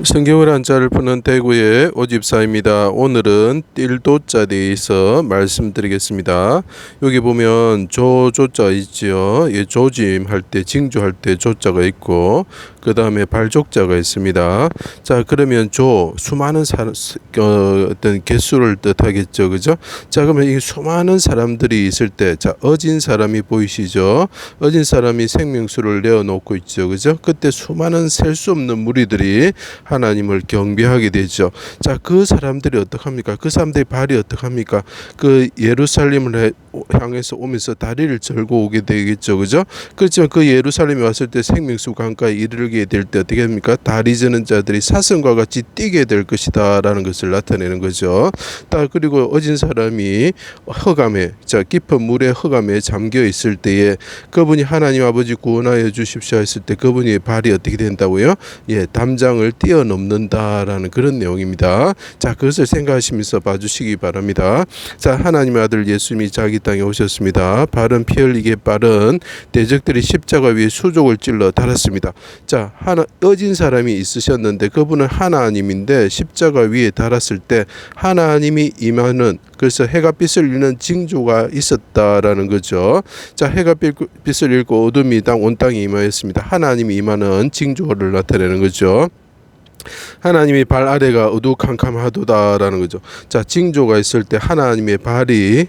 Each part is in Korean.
성경을 한자를 푸는 대구의 오집사입니다. 오늘은 띨도자 대해서 말씀드리겠습니다. 여기 보면 조조자 있지요. 예, 조짐할 때 징조할 때 조자가 있고 그 다음에 발족자가 있습니다. 자, 그러면 수많은 어떤 개수를 뜻하겠죠, 그죠? 자, 그러면 이 수많은 사람들이 있을 때, 자, 어진 사람이 보이시죠? 어진 사람이 생명수를 내어놓고 있죠, 그죠? 그때 수많은 셀 수 없는 무리들이 하나님을 경배하게 되죠. 자, 그 사람들이 어떡합니까? 그 사람들의 발이 어떡합니까? 그 예루살렘을 향해서 오면서 다리를 절고 오게 되겠죠, 그죠? 그렇지만 그 예루살렘에 왔을 때 생명수 강가에 이르게 될 때 어떻게 됩니까? 다리 저는 자들이 사슴과 같이 뛰게 될 것이다라는 것을 나타내는 거죠. 그리고 어진 사람이 흑암에, 자, 깊은 물의 흑암에 잠겨 있을 때에 그분이 하나님 아버지 구원하여 주십시오 했을 때 그분의 발이 어떻게 된다고요? 예, 담장을 뛰어넘는다라는 그런 내용입니다. 자, 그것을 생각하시면서 봐주시기 바랍니다. 자, 하나님의 아들 예수님이 자기 땅에 오셨습니다. 발은 피 흘리게 빠른 대적들이 십자가 위에 수족을 찔러 달았습니다. 자, 어진 사람이 있으셨는데 그분은 하나님인데 십자가 위에 달았을 때 하나님이 임하는, 그래서 해가 빛을 잃는 징조가 있었다라는 거죠. 자, 해가 빛을 잃고 어둠이 온 땅에 임하였습니다. 하나님이 임하는 징조를 나타내는 거죠. 하나님이 발 아래가 어두캄캄하도다라는 거죠. 자, 징조가 있을 때 하나님의 발이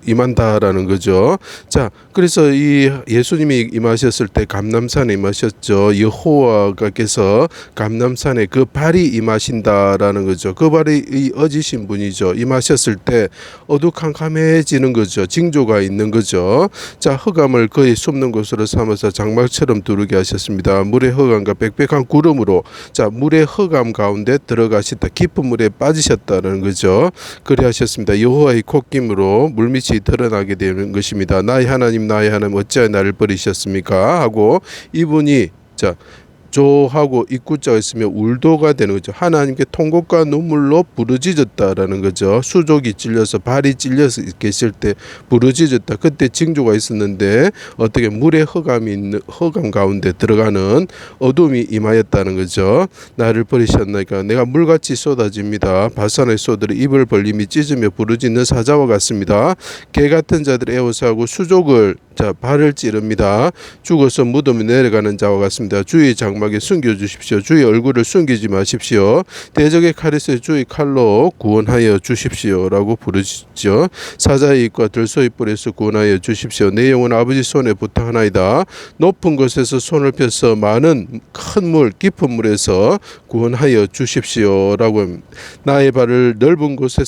임한다라는 거죠. 자, 그래서 이 예수님이 임하셨을 때 감람산에 임하셨죠. 여호와께서 감람산에 그 발이 임하신다라는 거죠. 그 발이 이 어지신 분이죠. 임하셨을 때 어두캄캄해지는 거죠. 징조가 있는 거죠. 자, 흑암을 거의 숨는 곳으로 삼아서 장막처럼 두르게 하셨습니다. 물의 흑암과 빽빽한 구름으로, 자, 물의 흑암 가운데 들어가시다 깊은 물에 빠지셨다는 거죠. 그리 하셨습니다. 여호와의 콧김으로 물밑이 드러나게 되는 것입니다. 나의 하나님 어찌하여 나를 버리셨습니까? 하고 이분이, 자, 조하고 입구자가 있으면 울도가 되는 거죠. 하나님께 통곡과 눈물로 부르짖었다라는 거죠. 수족이 찔려서 발이 찔려서 계실 때 부르짖었다. 그때 징조가 있었는데 어떻게 물의 흑암 가운데 들어가는 어둠이 임하였다는 거죠. 나를 버리셨나이까 내가 물같이 쏟아집니다. 바산의 소들이 입을 벌림이 찢으며 부르짖는 사자와 같습니다. 개 같은 자들이 에워싸고 수족을, 자, 발을 찌릅니다. 죽어서 무덤에 내려가는 자와 같습니다. 주의 장막에 숨겨주십시오. 주의 얼굴을 숨기지 마십시오. 대적의 칼에서 주의 칼로 구원하여 주십시오 라고 부르짖죠. 사자의 입과 들소의 뿔에서 구원하여 주십시오. 내 영혼 아버지 손에 부탁하나이다. 높은 곳에서 손을 펴서 많은 큰 물, 깊은 물에서 구원하여 주십시오 라고 합니다. 나의 발을 넓은 곳에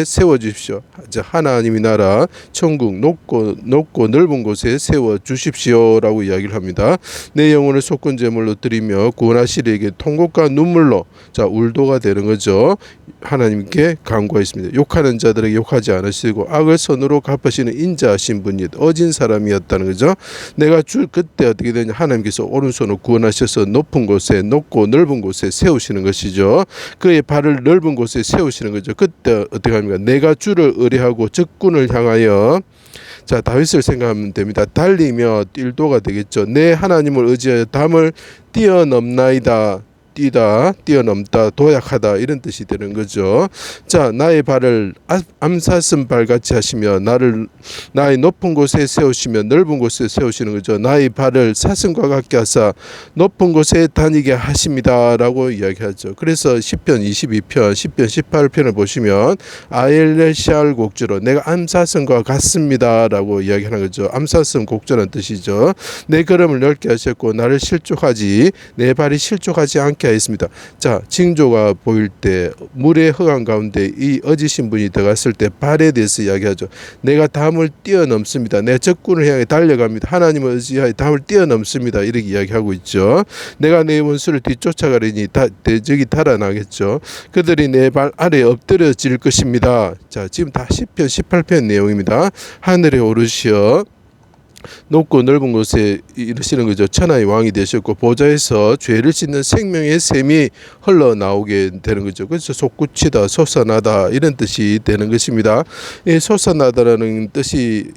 세워주십시오. 하나님이 나라 천국 높고 넓은 곳에 세워 주십시오라고 이야기를 합니다. 내 영혼을 속건 제물로 드리며 구원하시리에게 통곡과 눈물로, 자, 울도가 되는 거죠. 하나님께 간구했습니다. 욕하는 자들에게 욕하지 않으시고 악을 선으로 갚으시는 인자하신 분이 어진 사람이었다는 거죠. 내가 그때 어떻게 되냐, 하나님께서 오른손으로 구원하셔서 높고 넓은 곳에 세우시는 것이죠. 그의 발을 넓은 곳에 세우시는 거죠. 그때 어떻게 합니까? 내가 주를 의뢰하고 적군을 향하여, 자, 다윗을 생각하면 됩니다. 달리며 띨도가 되겠죠. 내 하나님을 의지하여 담을 뛰어넘나이다. 뛰어넘다, 도약하다, 이런 뜻이 되는 거죠. 자, 나의 발을 암사슴 발같이 하시며 나의 높은 곳에 세우시며 넓은 곳에 세우시는 거죠. 나의 발을 사슴과 같게 하사 높은 곳에 다니게 하십니다라고 이야기하죠. 그래서 시편 22편, 시편 18편을 보시면 아엘레시알 곡조로 내가 암사슴과 같습니다라고 이야기하는 거죠. 암사슴 곡조라는 뜻이죠. 내 걸음을 넓게 하셨고 내 발이 실족하지 않게 하였습니다. 자, 징조가 보일 때 물의 흑암 가운데 이 어지신 분이 들어갔을 때 발에 대해서 이야기하죠. 내가 담을 뛰어넘습니다. 내 적군을 향해 달려갑니다. 하나님을 의지하여 담을 뛰어넘습니다. 이렇게 이야기하고 있죠. 내가 내 원수를 뒤쫓아가리니 대적이 달아나겠죠. 그들이 내 발 아래에 엎드려질 것입니다. 자, 지금 다 시편 18편 내용입니다. 하늘에 오르시어 높고 넓은 곳에 이르시는 거죠. 천하의 왕이 되셨고 보좌에서 죄를 씻는 생명의 샘이 흘러나오게 되는 거죠. 그래서 솟구치다, 솟아나다 이런 뜻이 되는 것입니다. 이 솟아나다라는 뜻이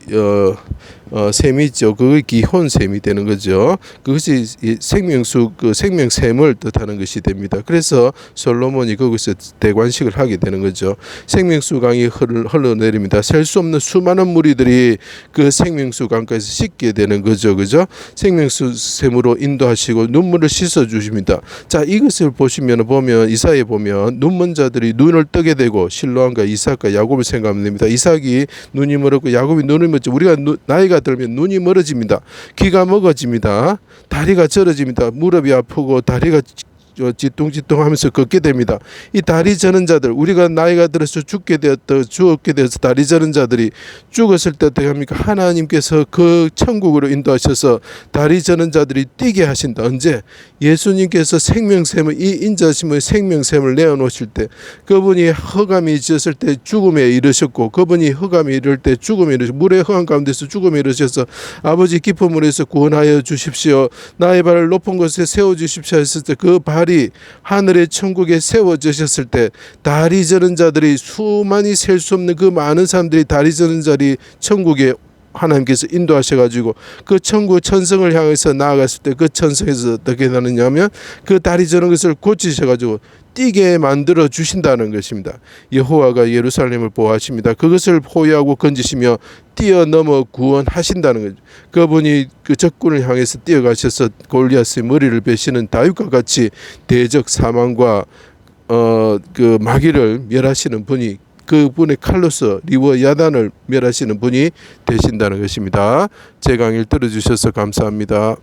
샘이 있죠. 그게 기혼샘이 되는 거죠. 그것이 생명수, 그 생명샘을 뜻하는 것이 됩니다. 그래서 솔로몬이 거기서 대관식을 하게 되는 거죠. 생명수 강이 흘러내립니다. 셀 수 없는 수많은 무리들이 그 생명수 강가에서 씻게 되는 거죠. 그죠? 생명수 샘으로 인도하시고 눈물을 씻어 주십니다. 자, 이것을 보면 이사야에 보면 눈먼 자들이 눈을 뜨게 되고 실로암과 이삭과 야곱을 생각하면 됩니다. 이삭이 눈이 멀었고 야곱이 눈이 멀었죠. 우리가 나이가 들면 눈이 멀어집니다. 귀가 먹어집니다. 다리가 저려집니다. 무릎이 아프고 다리가 지뚱지뚱하면서 걷게 됩니다. 이 다리 저는 자들, 우리가 나이가 들어서 죽게 되어서 다리 저는 자들이 죽었을 때 어떻게 합니까? 하나님께서 그 천국으로 인도하셔서 다리 저는 자들이 뛰게 하신다. 언제? 예수님께서 생명샘을, 이 인자심의 생명샘을 내어놓으실 때, 그분이 허감이 지었을 때 죽음에 이르셨고, 그분이 허감이 이를 때 죽음에 이르셨고, 물의 허감 가운데서 죽음에 이르셔서 아버지 깊은 물에서 구원하여 주십시오. 나의 발을 높은 곳에 세워주십시오 했을 때 그 발이 하늘의 천국에 세워지셨을 때 다리 저는 자들이 수많이 셀 수 없는 그 많은 사람들이 다리 저는 자리 천국에 하나님께서 인도하셔가지고 그 천국 천성을 향해서 나아갔을 때 그 천성에서 어떻게 되느냐면 그 다리 저는 것을 고치셔가지고 뛰게 만들어 주신다는 것입니다. 여호와가 예루살렘을 보호하십니다. 그것을 포위하고 건지시며 뛰어넘어 구원하신다는 거죠. 그분이 그 적군을 향해서 뛰어가셔서 골리앗의 머리를 베시는 다윗과 같이 대적 사망과 그 마귀를 멸하시는 분이, 그분의 칼로서 리워 야단을 멸하시는 분이 되신다는 것입니다. 제 강의를 들어주셔서 감사합니다.